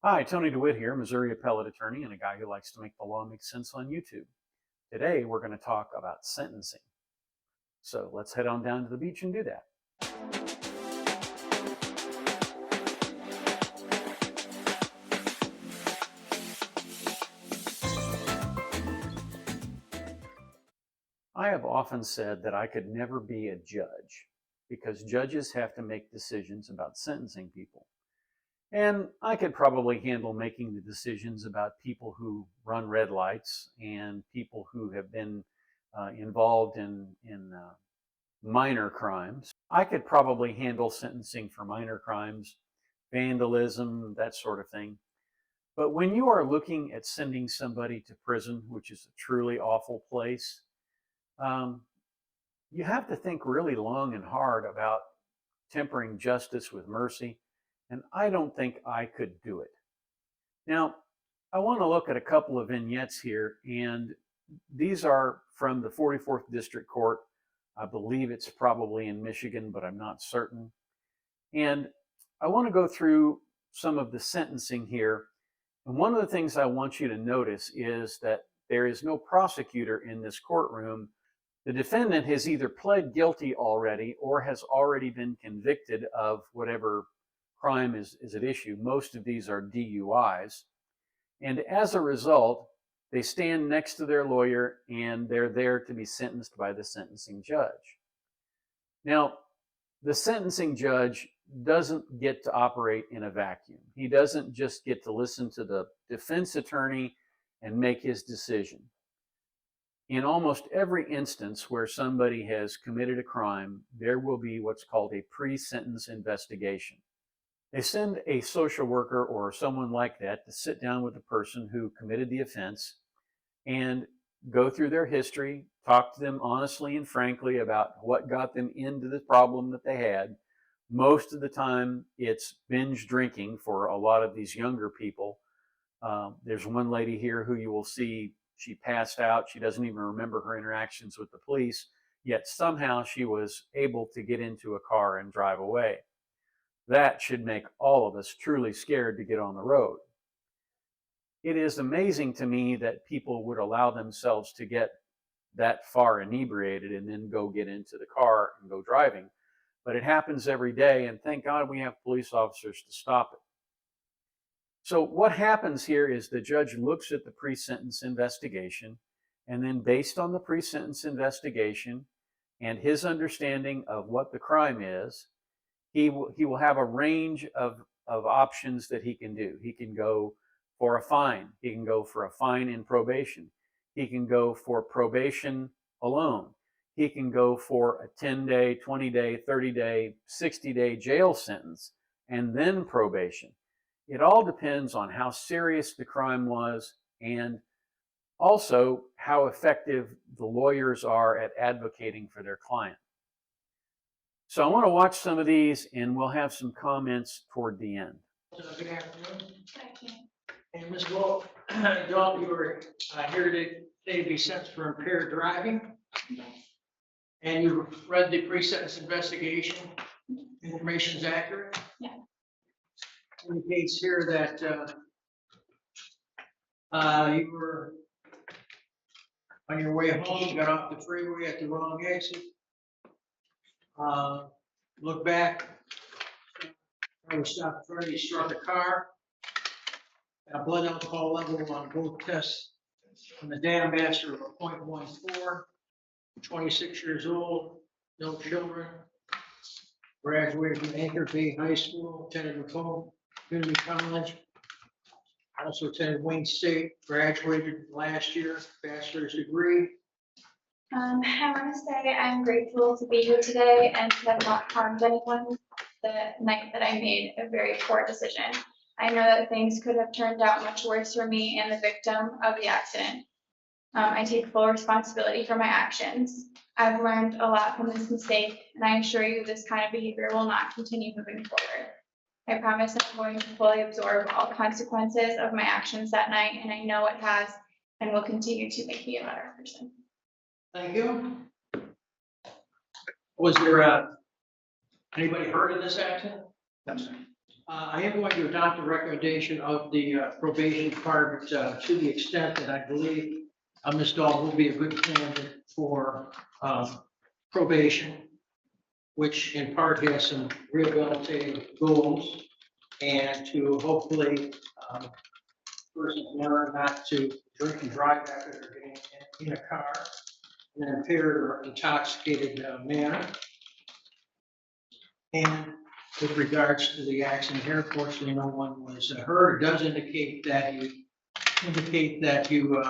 Hi, Tony DeWitt here, Missouri appellate attorney and a guy who likes to make the law make sense on YouTube. Today, we're going to talk about sentencing. So let's head on down to the beach and do that. I have often said that I could never be a judge because judges have to make decisions about sentencing people. And I could probably handle making the decisions about people who run red lights and people who have been involved in minor crimes. I could probably handle sentencing for minor crimes, vandalism, that sort of thing. But when you are looking at sending somebody to prison, which is a truly awful place, um, you have to think really long and hard about tempering justice with mercy, and I don't think I could do it. Now, I want to look at a couple of vignettes here, and these are from the 44th District Court. I believe it's probably in Michigan, but I'm not certain. And I want to go through some of the sentencing here. And one of the things I want you to notice is that there is no prosecutor in this courtroom. The defendant has either pled guilty already or has already been convicted of whatever crime is at issue. Most of these are DUIs. And as a result, they stand next to their lawyer and they're there to be sentenced by the sentencing judge. Now, the sentencing judge doesn't get to operate in a vacuum. He doesn't just get to listen to the defense attorney and make his decision. In almost every instance where somebody has committed a crime, there will be what's called a pre-sentence investigation. They send a social worker or someone like that to sit down with the person who committed the offense and go through their history, talk to them honestly and frankly about what got them into the problem that they had. Most of the time, it's binge drinking for a lot of these younger people. There's one lady here who you will see, she passed out. She doesn't even remember her interactions with the police, yet somehow she was able to get into a car and drive away. That should make all of us truly scared to get on the road. It is amazing to me that people would allow themselves to get that far inebriated and then go get into the car and go driving. But it happens every day, and thank God we have police officers to stop it. So what happens here is the judge looks at the pre-sentence investigation, and then based on the pre-sentence investigation and his understanding of what the crime is, he will have a range of options that he can do. He can go for a fine. He can go for a fine in probation. He can go for probation alone. He can go for a 10-day, 20-day, 30-day, 60-day jail sentence, and then probation. It all depends on how serious the crime was and also how effective the lawyers are at advocating for their client. So I want to watch some of these and we'll have some comments toward the end. Good afternoon. And Ms. Wolf, Dawn, you were here today to be sentenced for impaired driving. And you read the pre-sentence investigation. Information is accurate. Yeah. Indicates here that you were on your way home, got off the freeway at the wrong exit. Look back. I was stopped in front of you, struck a car. Blood alcohol level on both tests from the data master of 0.14, 26 years old, no children, graduated from Anchor Bay High School, attended Macomb Community College, also attended Wayne State, graduated last year, bachelor's degree. I want to say I'm grateful to be here today and to have not harmed anyone the night that I made a very poor decision. I know that things could have turned out much worse for me and the victim of the accident. I take full responsibility for my actions. I've learned a lot from this mistake, and I assure you this kind of behavior will not continue moving forward. I promise I'm going to fully absorb all consequences of my actions that night, and I know it has and will continue to make me a better person. Thank you. Was there anybody hurt in this accident? I am going to adopt the recommendation of the probation department to the extent that I believe Ms. Dahl will be a good candidate for probation, which in part has some rehabilitative goals, and to hopefully persons learn not to drink and drive after they're getting in a car in an impaired or intoxicated manner. And with regards to the accident here, fortunately, no one was hurt. It does indicate that you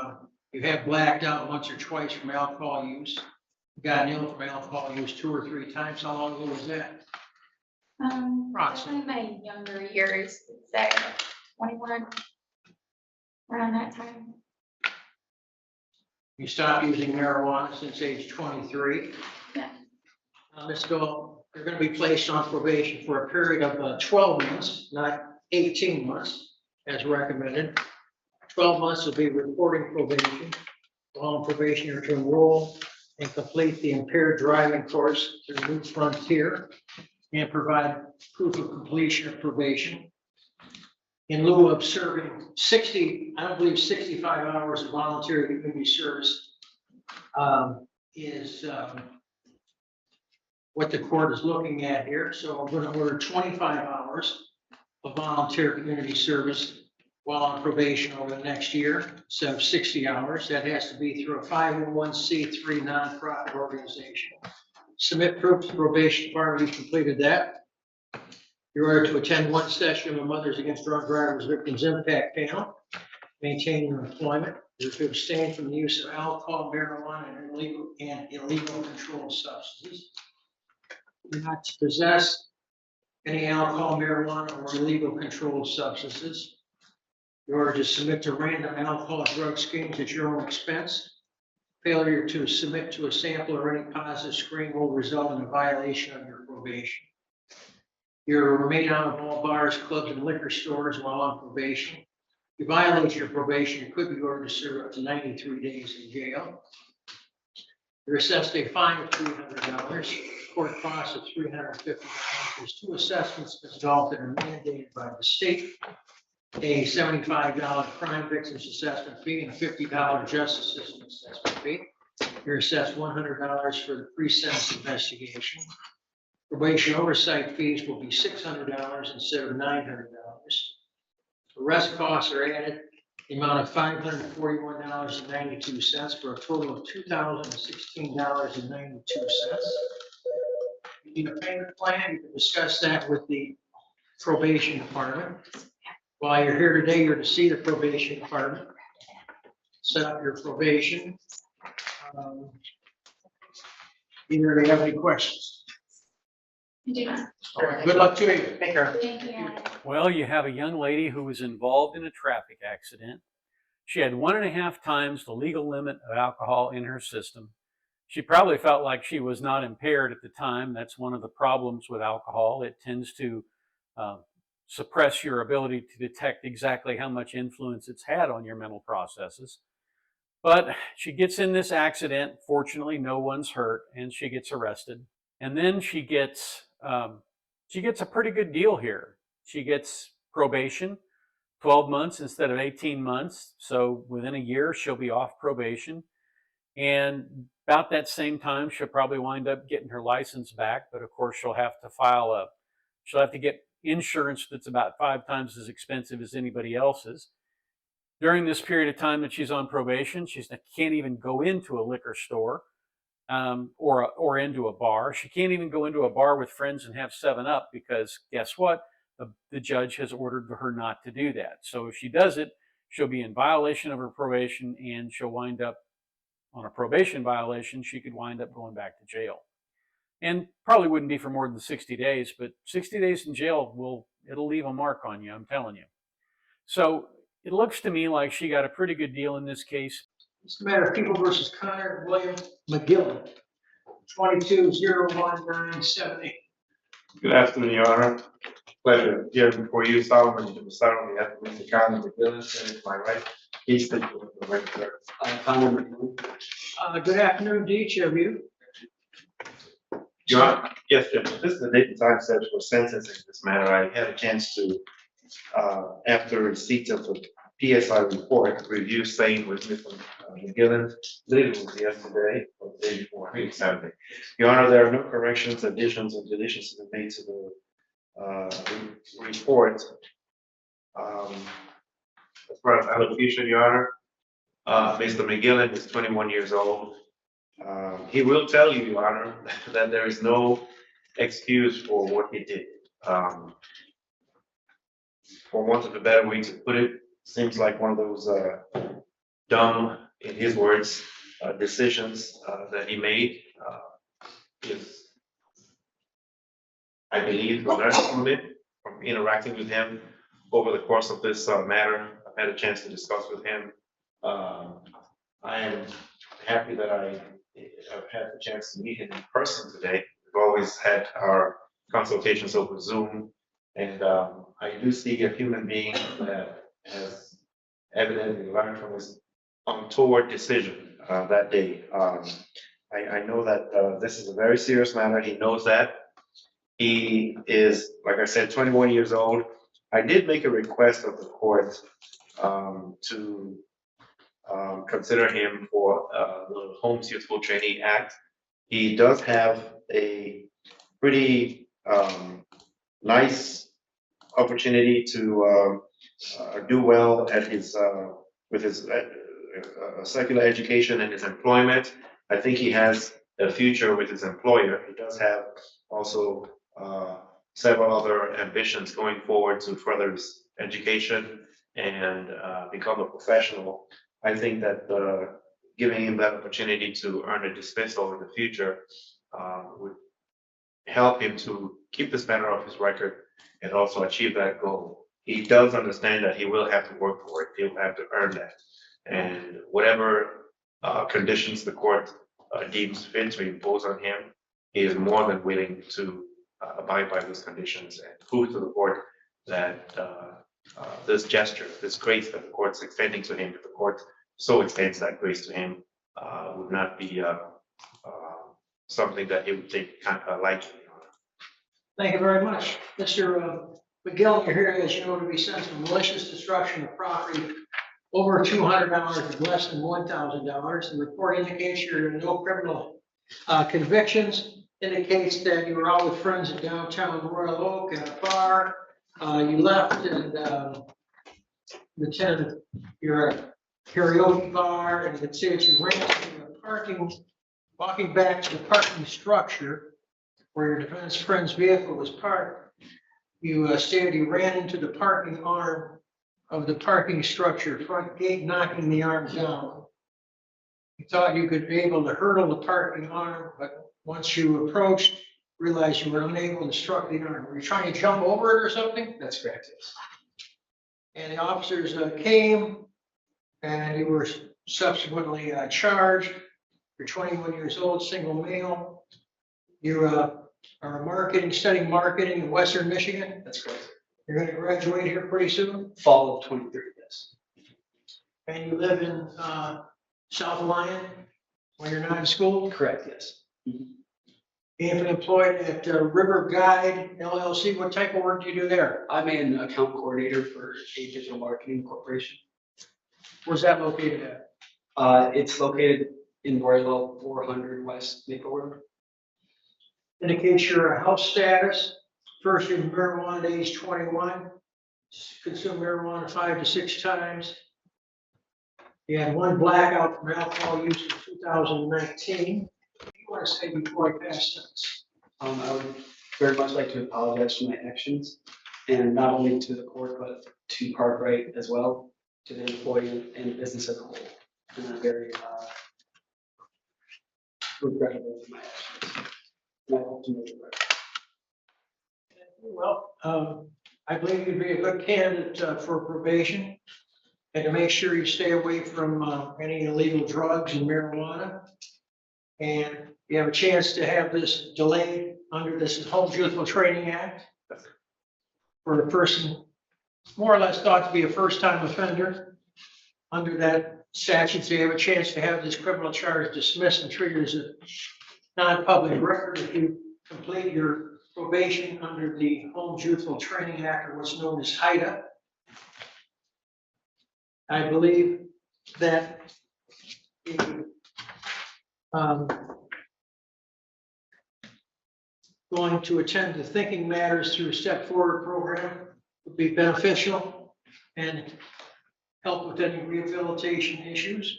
have blacked out once or twice from alcohol use. Gotten ill from alcohol use 2 or 3 times. How long ago was that? Definitely my younger years, say 21, around that time. You stopped using marijuana since age 23. Yeah. Ms. Dahl, you're going to be placed on probation for a period of 12 months, not 18 months, as recommended. 12 months will be reporting probation. While on probation, you're to enroll and complete the impaired driving course through New Frontier and provide proof of completion of probation. In lieu of serving 65 hours of voluntary community service is what the court is looking at here. So I'm going to order 25 hours of volunteer community service while on probation over the next year, instead of 60 hours. That has to be through a 501c3 nonprofit organization. Submit proof to the probation department you've completed that. You're ordered to attend 1 session of a Mothers Against Drunk Drivers Victims Impact Panel. Maintain your employment. You're to abstain from the use of alcohol, marijuana, and illegal controlled substances. You're not to possess any alcohol, marijuana, or illegal controlled substances. You're ordered to submit to random alcohol drug screenings at your own expense. Failure to submit to a sample or any positive screen will result in a violation of your probation. You're to remain out of all bars, clubs, and liquor stores while on probation. If you violate your probation, you could be ordered to serve up to 93 days in jail. You're assessed a fine of $300, court costs of $350. There's 2 assessments involved that are mandated by the state. A $75 crime victims assessment fee and a $50 justice system assessment fee. You're assessed $100 for the pre-sentence investigation. Probation oversight fees will be $600 instead of $900. Arrest costs are added, the amount of $541.92 for a total of $2,016.92. You need a payment plan, you can discuss that with the probation department. While you're here today, you're to see the probation department, set up your probation. Either they have any questions? I do not. All right, good luck to you. Thank you. Thank you. Well, you have a young lady who was involved in a traffic accident. She had 1.5 times the legal limit of alcohol in her system. She probably felt like she was not impaired at the time. That's one of the problems with alcohol. It tends to suppress your ability to detect exactly how much influence it's had on your mental processes. But she gets in this accident. Fortunately, no one's hurt, and she gets arrested. And then she gets a pretty good deal here. She gets probation, 12 months instead of 18 months. So within a year, she'll be off probation. And about that same time, she'll probably wind up getting her license back. But of course, she'll have to get insurance that's about 5 times as expensive as anybody else's. During this period of time that she's on probation, she can't even go into a liquor store or into a bar. She can't even go into a bar with friends and have 7-Up because guess what? The judge has ordered her not to do that. So if she does it, she'll be in violation of her probation and she'll wind up on a probation violation. She could wind up going back to jail. And probably wouldn't be for more than 60 days, but 60 days in jail it'll leave a mark on you, I'm telling you. So it looks to me like she got a pretty good deal in this case. It's the matter of People versus Connor William McGillen, 22-01978. Good afternoon, Your Honor. Pleasure here before you, Solomon Jimmy at Mr. Connor McGillen, and to my right, please state the right clerk. Good afternoon to each of you. Your Honor, yes, Judge, this is the date and time set for sentencing this matter. I had a chance to, after receipt of the PSI report, review same with Mr. McGillen. I believe it was yesterday or the day before, I think it's Saturday. Your Honor, there are no corrections, additions, or deletions to be made to the report. As far as allocution, Your Honor, Mr. McGillen is 21 years old. He will tell you, Your Honor, that there is no excuse for what he did. For want of a better way to put it, seems like one of those dumb, in his words, decisions that he made. Is, I believe, learned from it, from interacting with him over the course of this matter. I've had a chance to discuss with him. I am happy that I've had the chance to meet him in person today. We've always had our consultations over Zoom, and I do see a human being that has evidently learned from his untoward decision that day. I know that this is a very serious matter. He knows that. He is, like I said, 21 years old. I did make a request of the court to consider him for the Homes Youthful Training Act. He does have a pretty nice opportunity to do well at his with his secular education and his employment. I think he has a future with his employer. He does have also several other ambitions going forward to further his education and become a professional. I think that giving him that opportunity to earn a dismissal in the future would help him to keep this matter off his record and also achieve that goal. He does understand that he will have to work for it. He'll have to earn that. And whatever conditions the court deems fit to impose on him, he is more than willing to abide by those conditions and prove to the court that this gesture, this grace that the court's extending to him, if the court so extends that grace to him, would not be something that he would take lightly. Thank you very much. Mr. McGill, you're here, as you know, to be sentenced for malicious destruction of property over $200 and less than $1,000. The report indicates you're in no criminal convictions, indicates that you were out with friends in downtown Royal Oak at a bar. You left and attended your karaoke bar, and it says you ran into the parking, walking back to the parking structure where your defense friend's vehicle was parked. You stated you ran into the parking arm of the parking structure front gate, knocking the arm down. You thought you could be able to hurdle the parking arm, but once you approached, realized you were unable to struck the arm. Were you trying to jump over it or something? That's correct, yes. And the officers came, and you were subsequently charged. You're 21 years old, single male. You are studying marketing in Western Michigan. That's correct. You're going to graduate here pretty soon. Fall of 2030, yes. And you live in South Lyon when you're not in school. Correct, yes. Being employed at River Guide LLC, what type of work do you do there? I'm an account coordinator for a digital marketing corporation. Where's that located at? It's located in Royal 400 West Maplewood. Indicates your health status. First, used marijuana at age 21. Consumed marijuana 5 to 6 times. You had one blackout from alcohol use in 2019. What do you want to say before I pass sentence? I would very much like to apologize for my actions, and not only to the court, but to Cartwright as well, to the employee and the business as a whole. And I'm very regrettable for my actions. And I hope to make it right. Well, I believe you'd be a good candidate for probation, and to make sure you stay away from any illegal drugs and marijuana. And you have a chance to have this delayed under this Homes Youthful Training Act for a person more or less thought to be a first-time offender. Under that statute, so you have a chance to have this criminal charge dismissed and treated as a non-public record if you complete your probation under the Homes Youthful Training Act, or what's known as HIDA. I believe that the, going to attend the Thinking Matters Through Step Forward program would be beneficial and help with any rehabilitation issues.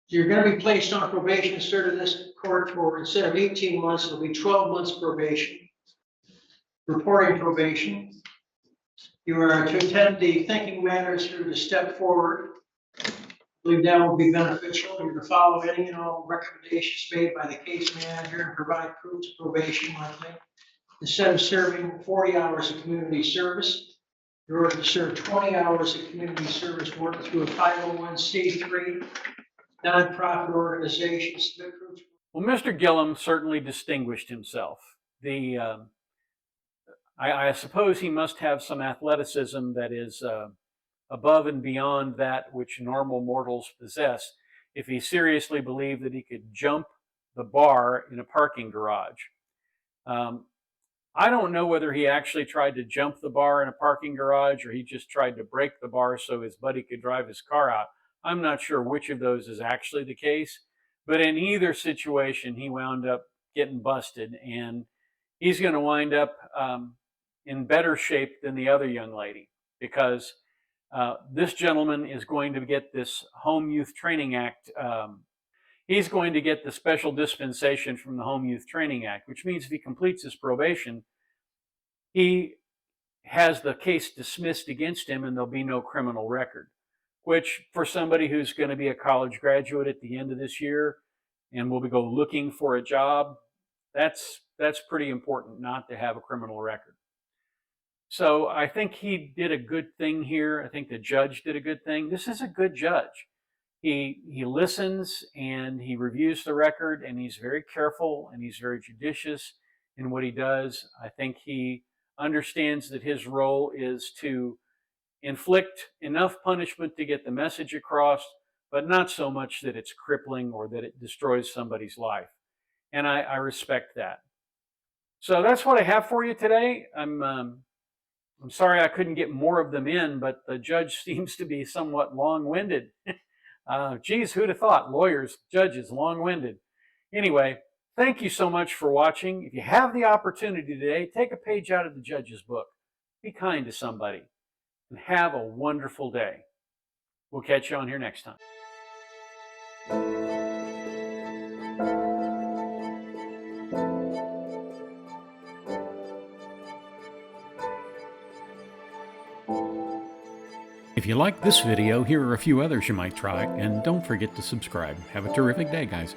You're going to be placed on probation, started this court for, instead of 18 months, it'll be 12 months probation. Reporting probation. You are to attend the Thinking Matters Through the Step Forward. I believe that will be beneficial. You're to follow any and all recommendations made by the case manager and provide proof to probation monthly. Instead of serving 40 hours of community service, you're ordered to serve 20 hours of community service work through a 501c3 nonprofit organization. Submit proof. Well, Mr. Gillum certainly distinguished himself. I suppose he must have some athleticism that is above and beyond that which normal mortals possess if he seriously believed that he could jump the bar in a parking garage. I don't know whether he actually tried to jump the bar in a parking garage or he just tried to break the bar so his buddy could drive his car out. I'm not sure which of those is actually the case, but in either situation, he wound up getting busted, and he's going to wind up in better shape than the other young lady, because this gentleman is going to get this Home Youth Training Act. He's going to get the special dispensation from the Home Youth Training Act, which means if he completes his probation, he has the case dismissed against him and there'll be no criminal record, which for somebody who's going to be a college graduate at the end of this year and will go looking for a job, that's pretty important not to have a criminal record. So I think he did a good thing here. I think the judge did a good thing. This is a good judge. He listens and he reviews the record, and he's very careful and he's very judicious in what he does. I think he understands that his role is to inflict enough punishment to get the message across, but not so much that it's crippling or that it destroys somebody's life. And I respect that. So that's what I have for you today. I'm sorry I couldn't get more of them in, but the judge seems to be somewhat long-winded. Geez, who'd have thought? Lawyers, judges, long-winded. Anyway, thank you so much for watching. If you have the opportunity today, take a page out of the judge's book. Be kind to somebody and have a wonderful day. We'll catch you on here next time. If you like this video, here are a few others you might try, and don't forget to subscribe. Have a terrific day, guys.